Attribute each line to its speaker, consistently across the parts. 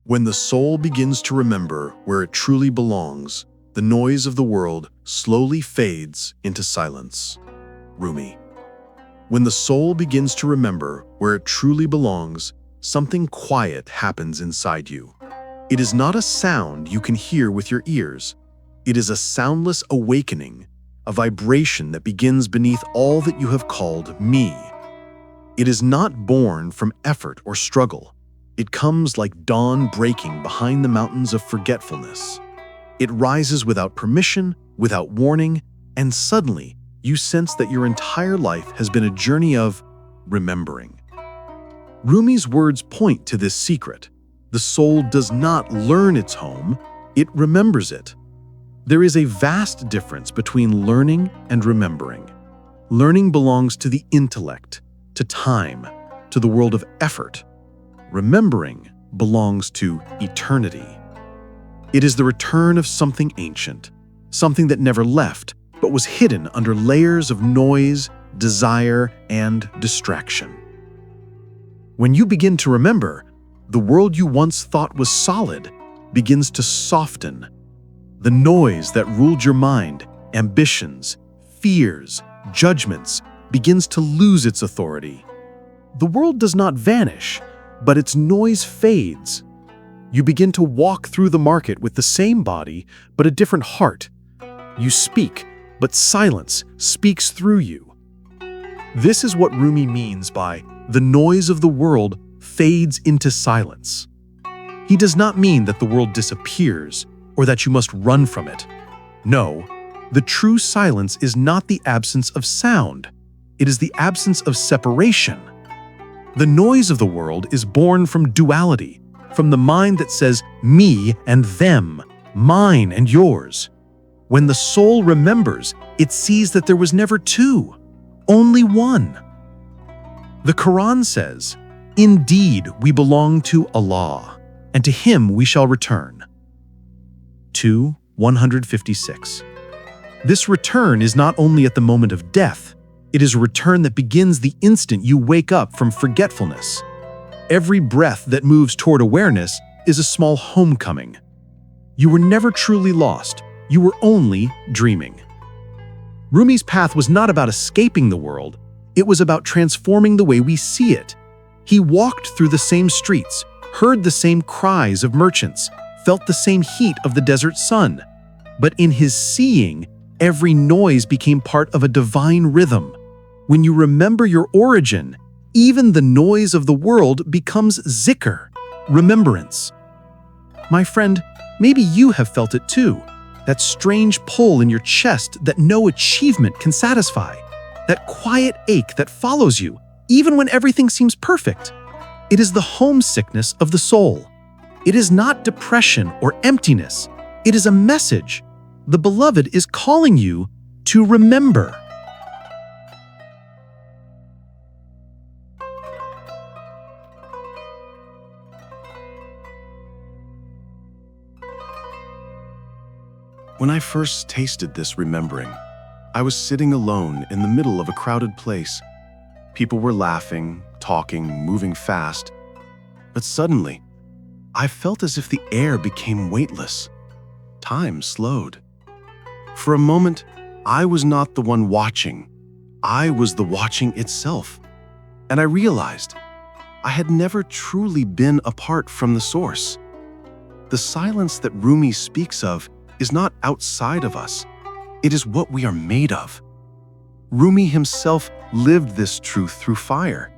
Speaker 1: When the soul begins to remember where it truly belongs, the noise of the world slowly fades into silence. Rumi. When the soul begins to remember where it truly belongs, something quiet happens inside you. It is not a sound you can hear with your ears. It is a soundless awakening, a vibration that begins beneath all that you have called me. It is not born from effort or struggle. It comes like dawn breaking behind the mountains of forgetfulness. It rises without permission, without warning, and suddenly you sense that your entire life has been a journey of remembering. Rumi's words point to this secret. The soul does not learn its home, it remembers it. There is a vast difference between learning and remembering. Learning belongs to the intellect, to time, to the world of effort. Remembering belongs to eternity. It is the return of something ancient, something that never left, but was hidden under layers of noise, desire, and distraction. When you begin to remember, the world you once thought was solid begins to soften. The noise that ruled your mind, ambitions, fears, judgments, begins to lose its authority. The world does not vanish, but its noise fades. You begin to walk through the market with the same body, but a different heart. You speak, but silence speaks through you. This is what Rumi means by the noise of the world fades into silence. He does not mean that the world disappears or that you must run from it. No, the true silence is not the absence of sound. It is the absence of separation. The noise of the world is born from duality, from the mind that says me and them, mine and yours. When the soul remembers, it sees that there was never two, only one. The Qur'an says, "Indeed, we belong to Allah, and to Him we shall return." 2:156. This return is not only at the moment of death, it is a return that begins the instant you wake up from forgetfulness. Every breath that moves toward awareness is a small homecoming. You were never truly lost, you were only dreaming. Rumi's path was not about escaping the world, it was about transforming the way we see it. He walked through the same streets, heard the same cries of merchants, felt the same heat of the desert sun. But in his seeing, every noise became part of a divine rhythm. When you remember your origin, even the noise of the world becomes dhikr, remembrance. My friend, maybe you have felt it too, that strange pull in your chest that no achievement can satisfy, that quiet ache that follows you, even when everything seems perfect. It is the homesickness of the soul. It is not depression or emptiness, it is a message. The Beloved is calling you to remember.
Speaker 2: When I first tasted this remembering, I was sitting alone in the middle of a crowded place. People were laughing, talking, moving fast. But suddenly, I felt as if the air became weightless. Time slowed. For a moment, I was not the one watching. I was the watching itself. And I realized I had never truly been apart from the source. The silence that Rumi speaks of is not outside of us. It is what we are made of. Rumi himself lived this truth through fire.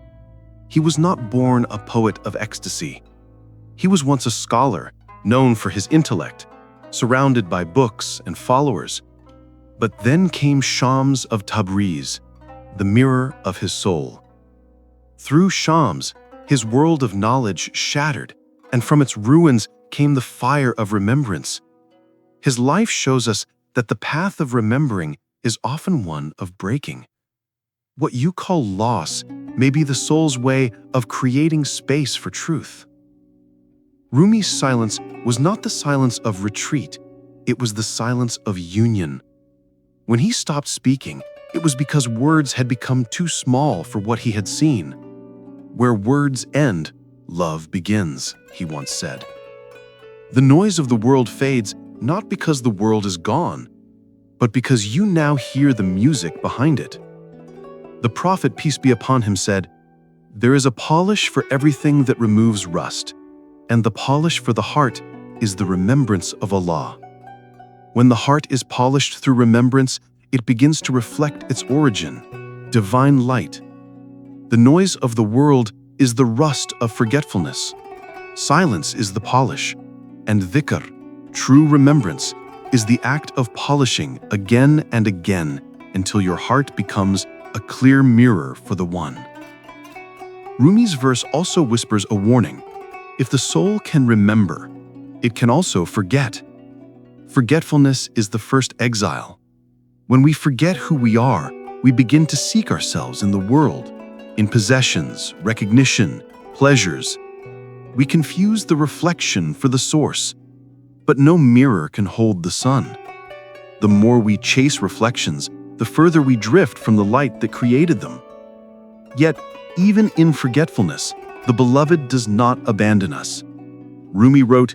Speaker 2: He was not born a poet of ecstasy. He was once a scholar, known for his intellect, surrounded by books and followers. But then came Shams of Tabriz, the mirror of his soul. Through Shams, his world of knowledge shattered, and from its ruins came the fire of remembrance. His life shows us that the path of remembering is often one of breaking. What you call loss may be the soul's way of creating space for truth. Rumi's silence was not the silence of retreat, it was the silence of union. When he stopped speaking, it was because words had become too small for what he had seen. Where words end, love begins, he once said. The noise of the world fades not because the world is gone, but because you now hear the music behind it. The Prophet, peace be upon him, said, "There is a polish for everything that removes rust, and the polish for the heart is the remembrance of Allah." When the heart is polished through remembrance, it begins to reflect its origin, divine light. The noise of the world is the rust of forgetfulness. Silence is the polish, and dhikr, true remembrance, is the act of polishing again and again until your heart becomes a clear mirror for the One. Rumi's verse also whispers a warning. If the soul can remember, it can also forget. Forgetfulness is the first exile. When we forget who we are, we begin to seek ourselves in the world, in possessions, recognition, pleasures. We confuse the reflection for the source, but no mirror can hold the sun. The more we chase reflections, the further we drift from the light that created them. Yet, even in forgetfulness, the Beloved does not abandon us. Rumi wrote,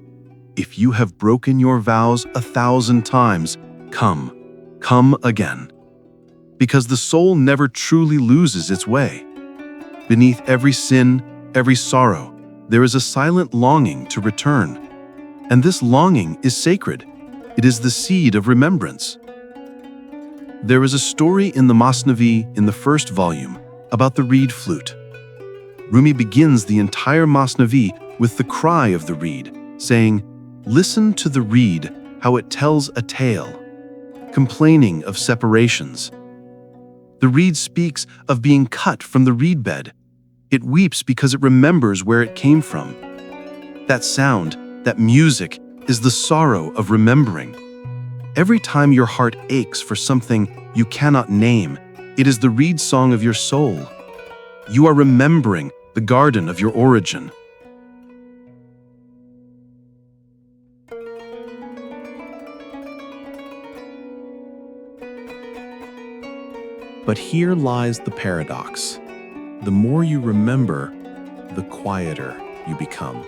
Speaker 2: "If you have broken your vows 1,000 times, come again." Because the soul never truly loses its way. Beneath every sin, every sorrow, there is a silent longing to return. And this longing is sacred. It is the seed of remembrance. There is a story in the Masnavi in the first volume about the reed flute. Rumi begins the entire Masnavi with the cry of the reed, saying, "Listen to the reed, how it tells a tale, complaining of separations." The reed speaks of being cut from the reed bed. It weeps because it remembers where it came from. That sound, that music, is the sorrow of remembering. Every time your heart aches for something you cannot name, it is the reed song of your soul. You are remembering the garden of your origin.
Speaker 1: But here lies the paradox. The more you remember, the quieter you become.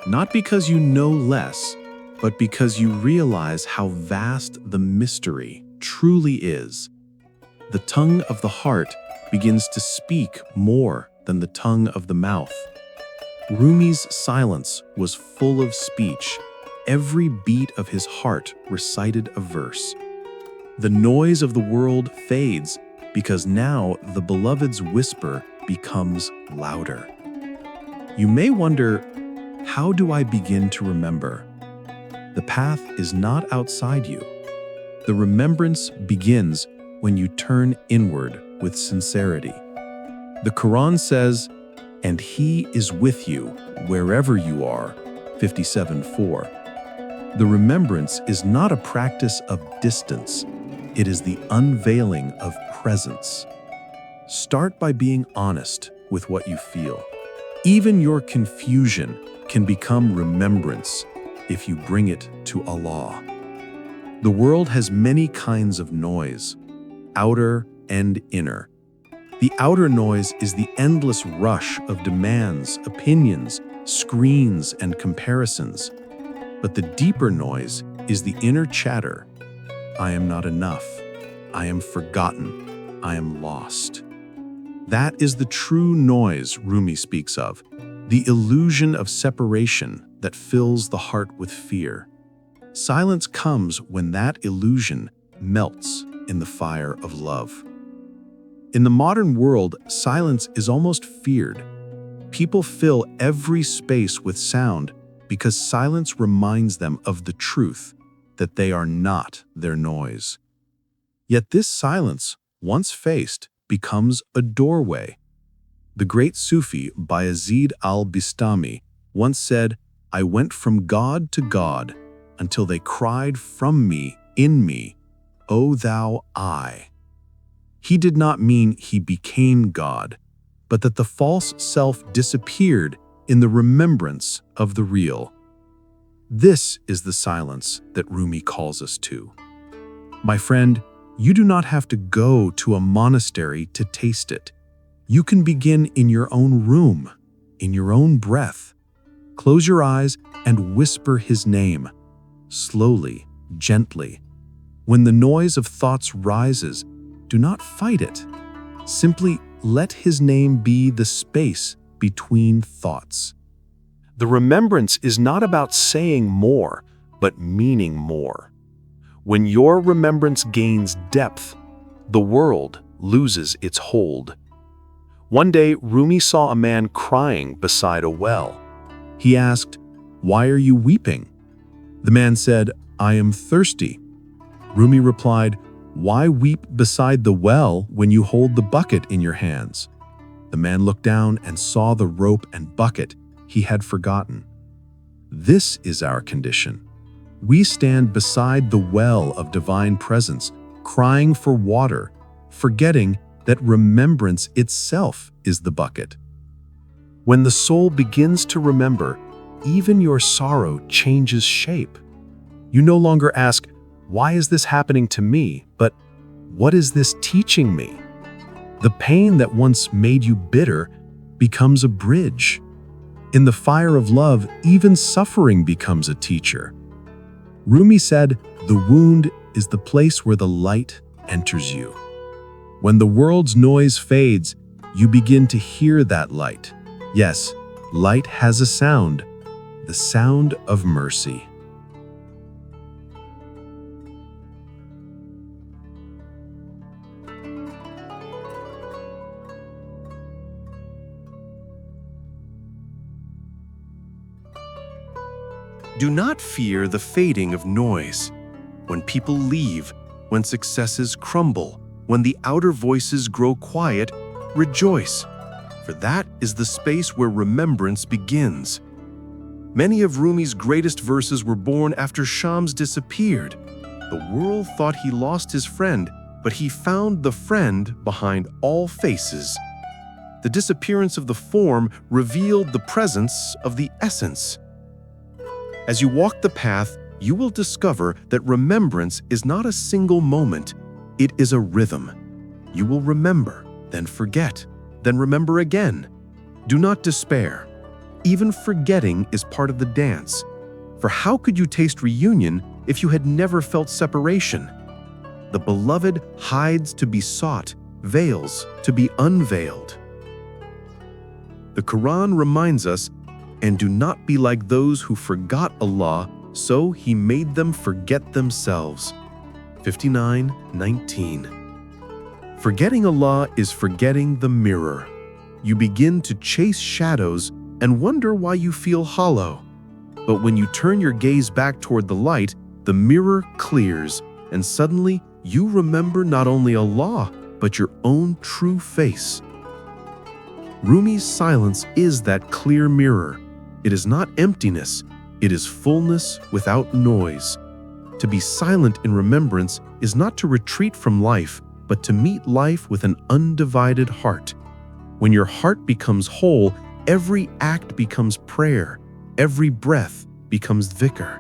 Speaker 1: Not because you know less, but because you realize how vast the mystery truly is. The tongue of the heart begins to speak more than the tongue of the mouth. Rumi's silence was full of speech. Every beat of his heart recited a verse. The noise of the world fades because now the Beloved's whisper becomes louder. You may wonder, how do I begin to remember? The path is not outside you. The remembrance begins when you turn inward with sincerity. The Qur'an says, "And He is with you wherever you are," 57:4. The remembrance is not a practice of distance. It is the unveiling of presence. Start by being honest with what you feel. Even your confusion can become remembrance if you bring it to Allah. The world has many kinds of noise, outer and inner. The outer noise is the endless rush of demands, opinions, screens, and comparisons. But the deeper noise is the inner chatter. I am not enough. I am forgotten. I am lost. That is the true noise Rumi speaks of, the illusion of separation that fills the heart with fear. Silence comes when that illusion melts in the fire of love. In the modern world, silence is almost feared. People fill every space with sound because silence reminds them of the truth that they are not their noise. Yet this silence, once faced, becomes a doorway. The great Sufi Bayezid al-Bistami once said, "I went from God to God until they cried from me, in me, O thou I." He did not mean he became God, but that the false self disappeared in the remembrance of the real. This is the silence that Rumi calls us to. My friend, you do not have to go to a monastery to taste it. You can begin in your own room, in your own breath. Close your eyes and whisper his name, slowly, gently. When the noise of thoughts rises, do not fight it. Simply let his name be the space between thoughts. The remembrance is not about saying more, but meaning more. When your remembrance gains depth, the world loses its hold. One day, Rumi saw a man crying beside a well. He asked, "Why are you weeping?" The man said, "I am thirsty." Rumi replied, "Why weep beside the well when you hold the bucket in your hands?" The man looked down and saw the rope and bucket he had forgotten. This is our condition. We stand beside the well of divine presence, crying for water, forgetting that remembrance itself is the bucket. When the soul begins to remember, even your sorrow changes shape. You no longer ask, "Why is this happening to me?" but "What is this teaching me?" The pain that once made you bitter becomes a bridge. In the fire of love, even suffering becomes a teacher. Rumi said, "The wound is the place where the light enters you." When the world's noise fades, you begin to hear that light. Yes, light has a sound, the sound of mercy.
Speaker 2: Do not fear the fading of noise. When people leave, when successes crumble, when the outer voices grow quiet, rejoice, for that is the space where remembrance begins. Many of Rumi's greatest verses were born after Shams disappeared. The world thought he lost his friend, but he found the friend behind all faces. The disappearance of the form revealed the presence of the essence. As you walk the path, you will discover that remembrance is not a single moment, it is a rhythm. You will remember, then forget, then remember again. Do not despair. Even forgetting is part of the dance. For how could you taste reunion if you had never felt separation? The beloved hides to be sought, veils to be unveiled. The Qur'an reminds us, "And do not be like those who forgot Allah, so He made them forget themselves." 59:19. Forgetting Allah is forgetting the mirror. You begin to chase shadows and wonder why you feel hollow. But when you turn your gaze back toward the light, the mirror clears, and suddenly you remember not only Allah, but your own true face. Rumi's silence is that clear mirror. It is not emptiness, it is fullness without noise. To be silent in remembrance is not to retreat from life, but to meet life with an undivided heart. When your heart becomes whole, every act becomes prayer, every breath becomes dhikr.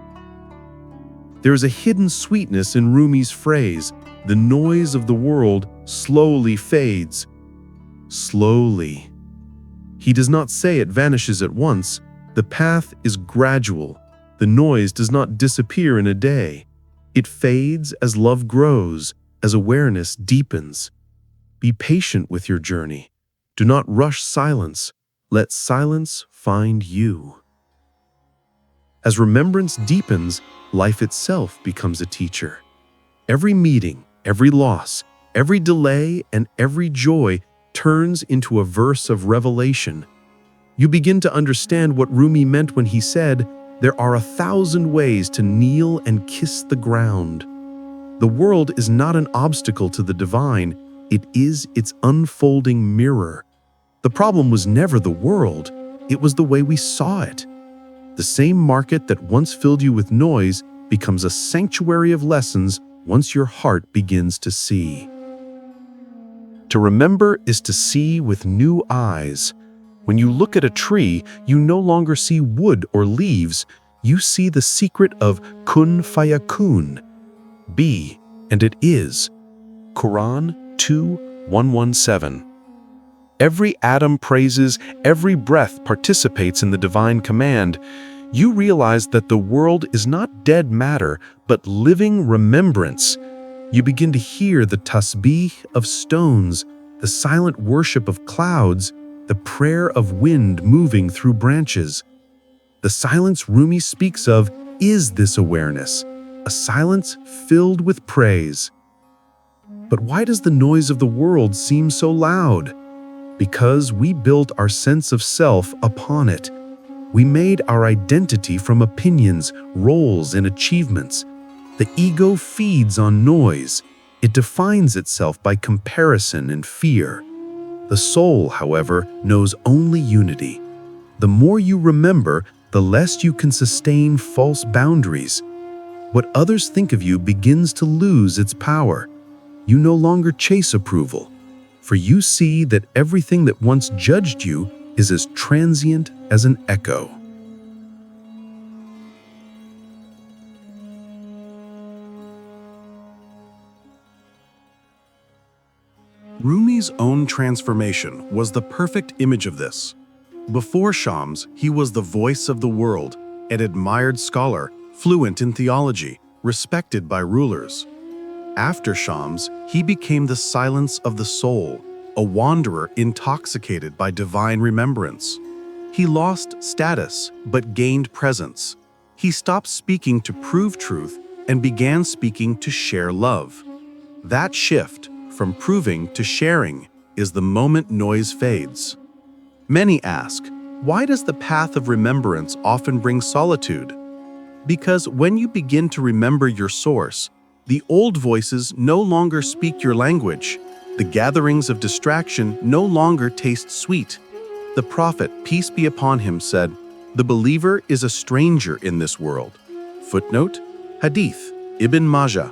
Speaker 2: There is a hidden sweetness in Rumi's phrase, "The noise of the world slowly fades." Slowly. He does not say it vanishes at once. The path is gradual. The noise does not disappear in a day. It fades as love grows, as awareness deepens. Be patient with your journey. Do not rush silence. Let silence find you. As remembrance deepens, life itself becomes a teacher. Every meeting, every loss, every delay, and every joy turns into a verse of revelation. You begin to understand what Rumi meant when he said, "There are 1,000 ways to kneel and kiss the ground." The world is not an obstacle to the divine, it is its unfolding mirror. The problem was never the world, it was the way we saw it. The same market that once filled you with noise becomes a sanctuary of lessons once your heart begins to see. To remember is to see with new eyes. When you look at a tree, you no longer see wood or leaves, you see the secret of kun fayakun. Be, and it is. Quran 2:117. Every atom praises, every breath participates in the divine command. You realize that the world is not dead matter, but living remembrance. You begin to hear the tasbih of stones, the silent worship of clouds, the prayer of wind moving through branches. The silence Rumi speaks of is this awareness, a silence filled with praise. But why does the noise of the world seem so loud? Because we built our sense of self upon it. We made our identity from opinions, roles, and achievements. The ego feeds on noise. It defines itself by comparison and fear. The soul, however, knows only unity. The more you remember, the less you can sustain false boundaries. What others think of you begins to lose its power. You no longer chase approval, for you see that everything that once judged you is as transient as an echo.
Speaker 1: Rumi's own transformation was the perfect image of this. Before Shams, he was the voice of the world, an admired scholar, fluent in theology, respected by rulers. After Shams, he became the silence of the soul, a wanderer intoxicated by divine remembrance. He lost status, but gained presence. He stopped speaking to prove truth and began speaking to share love. That shift, from proving to sharing, is the moment noise fades. Many ask, why does the path of remembrance often bring solitude? Because when you begin to remember your source, the old voices no longer speak your language. The gatherings of distraction no longer taste sweet. The prophet, peace be upon him, said, "The believer is a stranger in this world." Footnote, Hadith, Ibn Majah.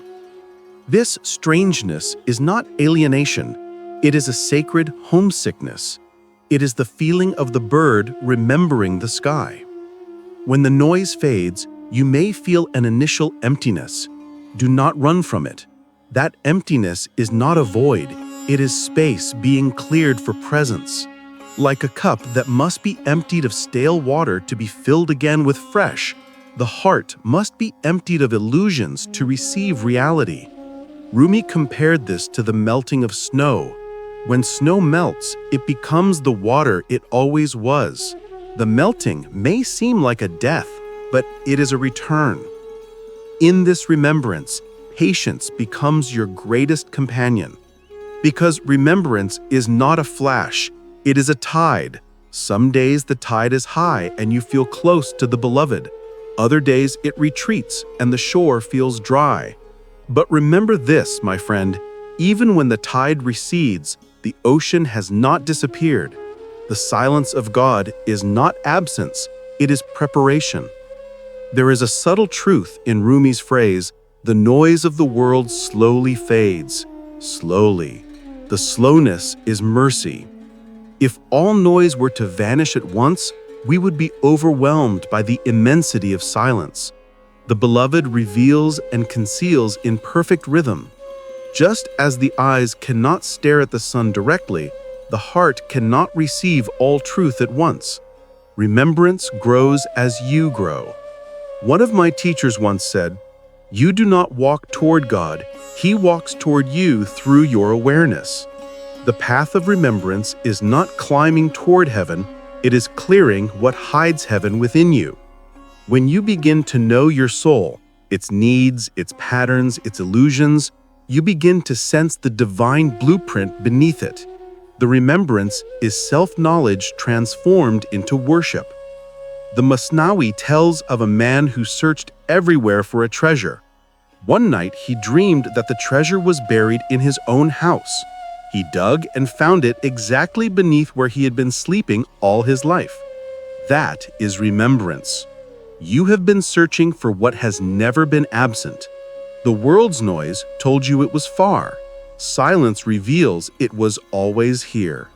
Speaker 1: This strangeness is not alienation. It is a sacred homesickness. It is the feeling of the bird remembering the sky. When the noise fades, you may feel an initial emptiness. Do not run from it. That emptiness is not a void. It is space being cleared for presence. Like a cup that must be emptied of stale water to be filled again with fresh, the heart must be emptied of illusions to receive reality. Rumi compared this to the melting of snow. When snow melts, it becomes the water it always was. The melting may seem like a death, but it is a return. In this remembrance, patience becomes your greatest companion. Because remembrance is not a flash, it is a tide. Some days the tide is high and you feel close to the beloved. Other days it retreats and the shore feels dry. But remember this, my friend, even when the tide recedes, the ocean has not disappeared. The silence of God is not absence, it is preparation. There is a subtle truth in Rumi's phrase, "The noise of the world slowly fades." Slowly. The slowness is mercy. If all noise were to vanish at once, we would be overwhelmed by the immensity of silence. The beloved reveals and conceals in perfect rhythm. Just as the eyes cannot stare at the sun directly, the heart cannot receive all truth at once. Remembrance grows as you grow. One of my teachers once said, "You do not walk toward God, He walks toward you through your awareness." The path of remembrance is not climbing toward heaven, it is clearing what hides heaven within you. When you begin to know your soul, its needs, its patterns, its illusions, you begin to sense the divine blueprint beneath it. The remembrance is self-knowledge transformed into worship. The Masnavi tells of a man who searched everywhere for a treasure. One night he dreamed that the treasure was buried in his own house. He dug and found it exactly beneath where he had been sleeping all his life. That is remembrance. You have been searching for what has never been absent. The world's noise told you it was far. Silence reveals it was always here.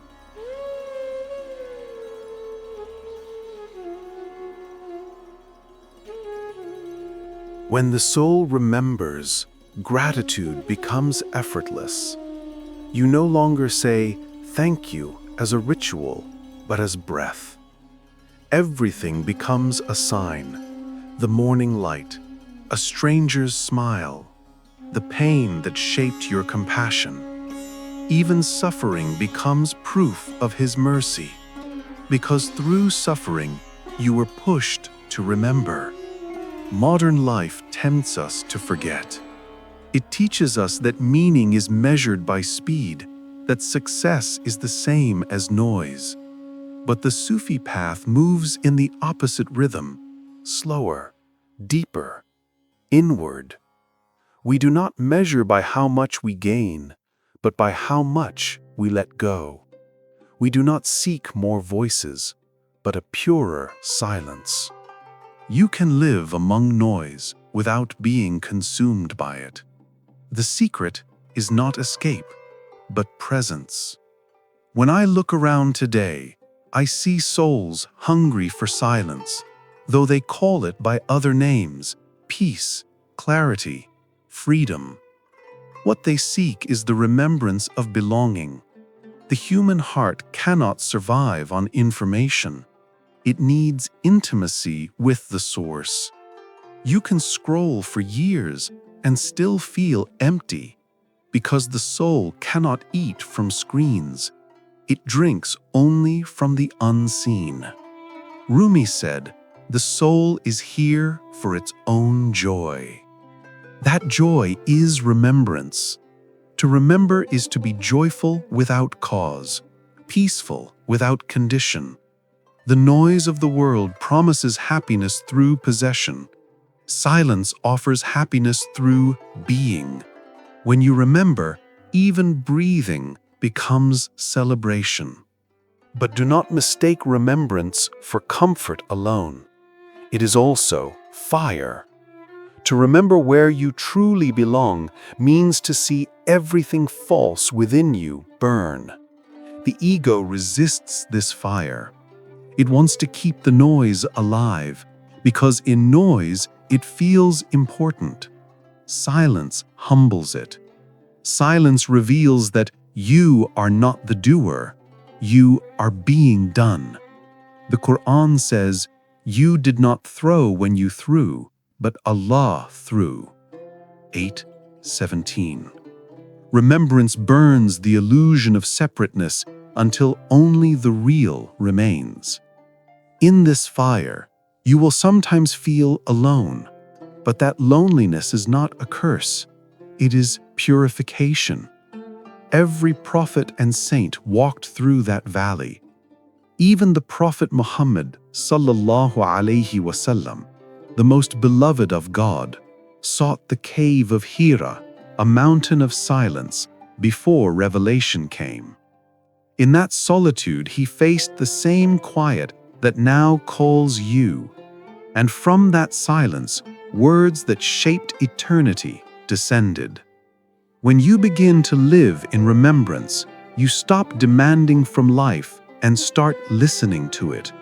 Speaker 2: When the soul remembers, gratitude becomes effortless. You no longer say, "Thank you," as a ritual, but as breath. Everything becomes a sign: the morning light, a stranger's smile, the pain that shaped your compassion. Even suffering becomes proof of His mercy, because through suffering you were pushed to remember. Modern life tempts us to forget. It teaches us that meaning is measured by speed, that success is the same as noise. But the Sufi path moves in the opposite rhythm: slower, deeper, inward. We do not measure by how much we gain, but by how much we let go. We do not seek more voices, but a purer silence. You can live among noise without being consumed by it. The secret is not escape, but presence. When I look around today, I see souls hungry for silence, though they call it by other names: peace, clarity, freedom. What they seek is the remembrance of belonging. The human heart cannot survive on information. It needs intimacy with the source. You can scroll for years and still feel empty, because the soul cannot eat from screens. It drinks only from the unseen. Rumi said, "The soul is here for its own joy." That joy is remembrance. To remember is to be joyful without cause, peaceful without condition. The noise of the world promises happiness through possession. Silence offers happiness through being. When you remember, even breathing becomes celebration. But do not mistake remembrance for comfort alone. It is also fire. To remember where you truly belong means to see everything false within you burn. The ego resists this fire. It wants to keep the noise alive, because in noise it feels important. Silence humbles it. Silence reveals that you are not the doer. You are being done. The Qur'an says, "You did not throw when you threw, but Allah threw." 8:17. Remembrance burns the illusion of separateness until only the real remains. In this fire, you will sometimes feel alone, but that loneliness is not a curse. It is purification. Every prophet and saint walked through that valley. Even the Prophet Muhammad sallallahu alaihi wasallam, the most beloved of God, sought the cave of Hira, a mountain of silence, before revelation came. In that solitude, he faced the same quiet that now calls you. And from that silence, words that shaped eternity descended. When you begin to live in remembrance, you stop demanding from life and start listening to it.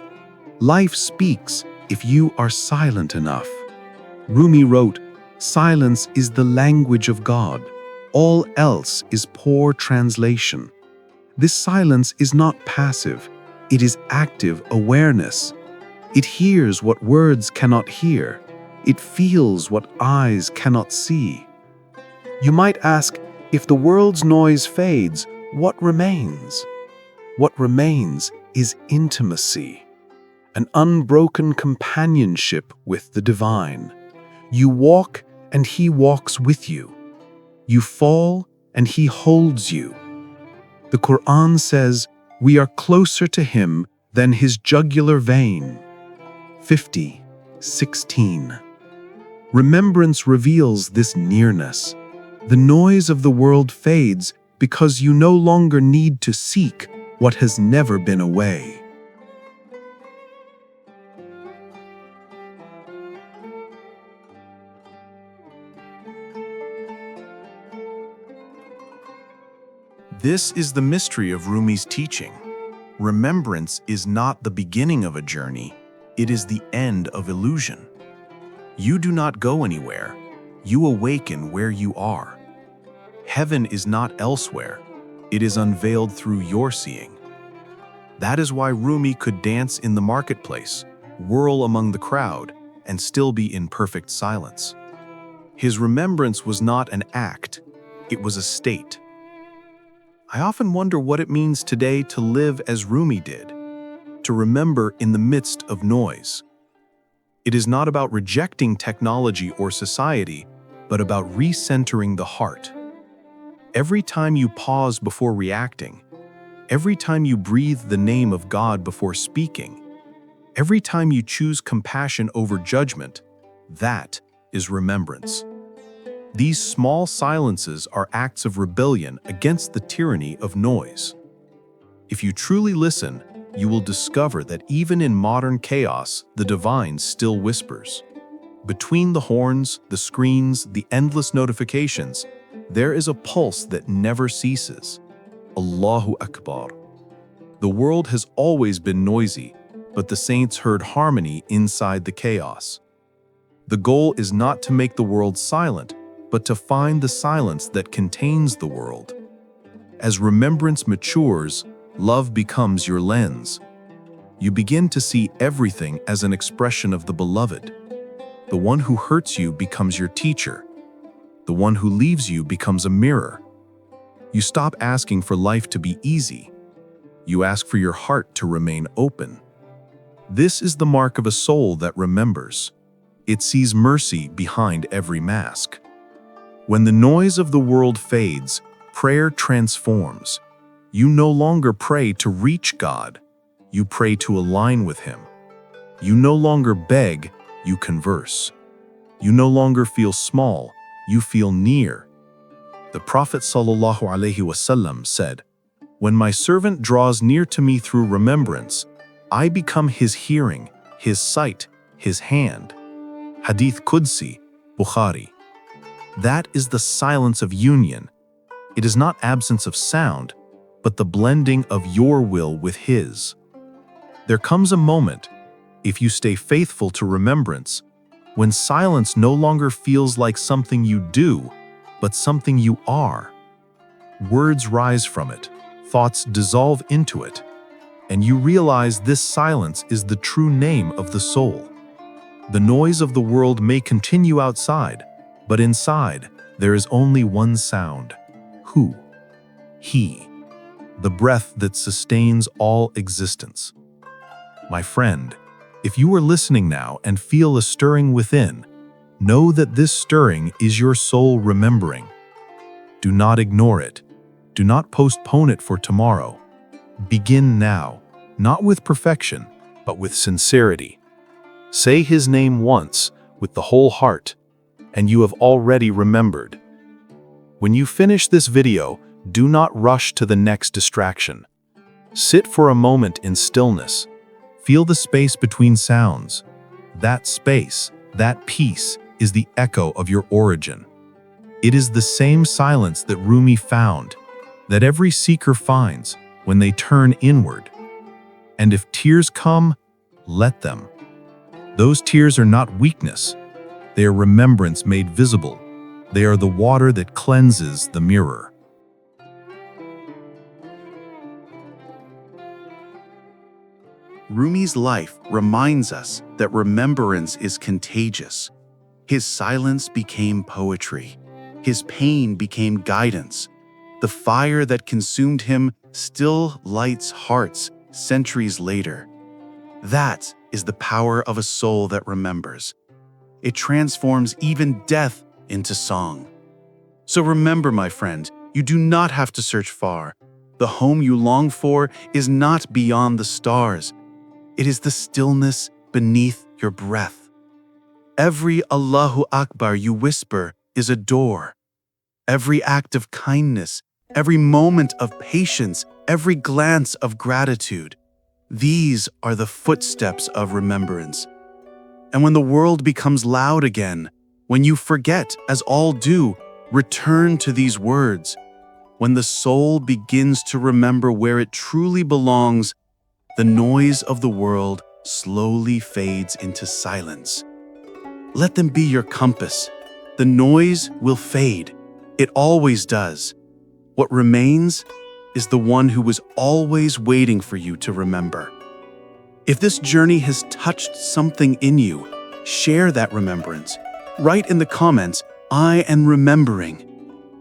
Speaker 2: Life speaks if you are silent enough. Rumi wrote, "Silence is the language of God. All else is poor translation." This silence is not passive. It is active awareness. It hears what words cannot hear. It feels what eyes cannot see. You might ask, if the world's noise fades, what remains? What remains is intimacy, an unbroken companionship with the divine. You walk and He walks with you. You fall and He holds you. The Qur'an says, "We are closer to Him than His jugular vein." 50:16. Remembrance reveals this nearness. The noise of the world fades because you no longer need to seek what has never been away.
Speaker 1: This is the mystery of Rumi's teaching. Remembrance is not the beginning of a journey, it is the end of illusion. You do not go anywhere, you awaken where you are. Heaven is not elsewhere, it is unveiled through your seeing.
Speaker 2: That is why Rumi could dance in the marketplace, whirl among the crowd, and still be in perfect silence. His remembrance was not an act, it was a state. I often wonder what it means today to live as Rumi did, to remember in the midst of noise. It is not about rejecting technology or society, but about recentering the heart. Every time you pause before reacting, every time you breathe the name of God before speaking, every time you choose compassion over judgment, that is remembrance. These small silences are acts of rebellion against the tyranny of noise. If you truly listen, you will discover that even in modern chaos, the divine still whispers. Between the horns, the screens, the endless notifications, there is a pulse that never ceases. Allahu Akbar. The world has always been noisy, but the saints heard harmony inside the chaos. The goal is not to make the world silent, but to find the silence that contains the world. As remembrance matures, love becomes your lens. You begin to see everything as an expression of the beloved. The one who hurts you becomes your teacher. The one who leaves you becomes a mirror. You stop asking for life to be easy. You ask for your heart to remain open. This is the mark of a soul that remembers. It sees mercy behind every mask. When the noise of the world fades, prayer transforms. You no longer pray to reach God. You pray to align with Him. You no longer beg, you converse. You no longer feel small, you feel near. The Prophet ﷺ said, "When my servant draws near to me through remembrance, I become his hearing, his sight, his hand." Hadith Qudsi, Bukhari. That is the silence of union. It is not absence of sound, but the blending of your will with His. There comes a moment, if you stay faithful to remembrance, when silence no longer feels like something you do, but something you are. Words rise from it, thoughts dissolve into it, and you realize this silence is the true name of the soul. The noise of the world may continue outside, but inside, there is only one sound. Who? He. The breath that sustains all existence. My friend, if you are listening now and feel a stirring within, know that this stirring is your soul remembering. Do not ignore it. Do not postpone it for tomorrow. Begin now, not with perfection, but with sincerity. Say His name once, with the whole heart, and you have already remembered. When you finish this video, do not rush to the next distraction. Sit for a moment in stillness. Feel the space between sounds. That space, that peace, is the echo of your origin. It is the same silence that Rumi found, that every seeker finds when they turn inward. And if tears come, let them. Those tears are not weakness. They are remembrance made visible. They are the water that cleanses the mirror.
Speaker 3: Rumi's life reminds us that remembrance is contagious. His silence became poetry. His pain became guidance. The fire that consumed him still lights hearts centuries later. That is the power of a soul that remembers. It transforms even death into song. So remember, my friend, you do not have to search far. The home you long for is not beyond the stars. It is the stillness beneath your breath. Every Allahu Akbar you whisper is a door. Every act of kindness, every moment of patience, every glance of gratitude. These are the footsteps of remembrance. And when the world becomes loud again, when you forget, as all do, return to these words. When the soul begins to remember where it truly belongs, the noise of the world slowly fades into silence. Let them be your compass. The noise will fade. It always does. What remains is the one who was always waiting for you to remember. If this journey has touched something in you, share that remembrance. Write in the comments, "I am remembering."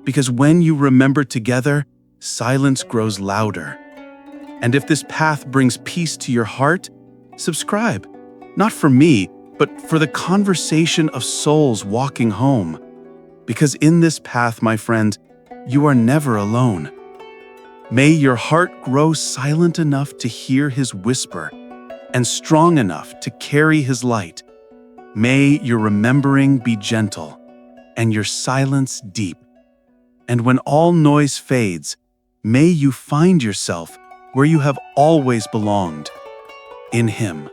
Speaker 3: Because when you remember together, silence grows louder. And if this path brings peace to your heart, subscribe. Not for me, but for the conversation of souls walking home. Because in this path, my friend, you are never alone. May your heart grow silent enough to hear his whisper and strong enough to carry his light. May your remembering be gentle and your silence deep. And when all noise fades, may you find yourself where you have always belonged, in him.